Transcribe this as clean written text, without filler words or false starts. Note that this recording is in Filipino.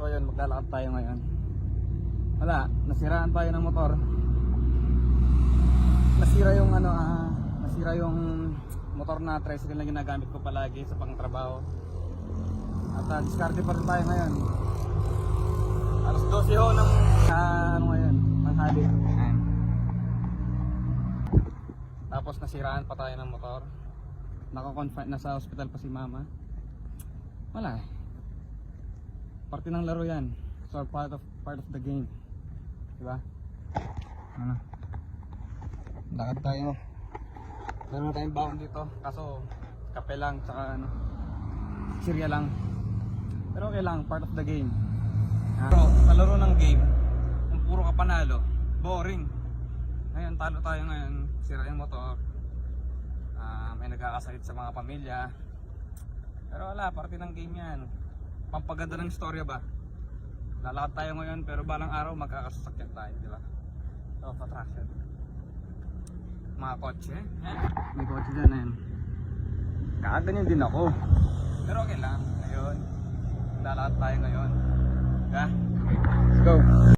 So yun, maglalakad tayo ngayon. Wala, nasiraan tayo ng motor. Nasira yung nasira yung motor na tricycle na ginagamit ko palagi sa pangtrabaho. At diskarte pa rin tayo ngayon. Alas 12 ho ng ngayon, ng hali. Ayan. Tapos nasiraan pa tayo ng motor. Naka-confine, nasa hospital pa si mama. Wala eh. Parte ng laro yan. So part of the game. Diba? Ano? Lakad tayo. Meron na tayong baon dito. Kaso kape lang, tsaka sirya lang. Pero okay lang, part of the game. Pero sa laro ng game, kung puro ka panalo, boring. Ngayon talo tayo ngayon, sira yung motor. May nagkakasakit sa mga pamilya. Pero wala, parte ng game yan. Pampaganda ng istorya ba? Lalakad tayo ngayon pero balang araw magkakasasakyan tayo, di ba? So, attraction. Mga kotse. May kotse dyan na yan. Kakaganyan din ako. Pero okay lang. Ngayon, lalakad tayo ngayon. Okay? Let's go!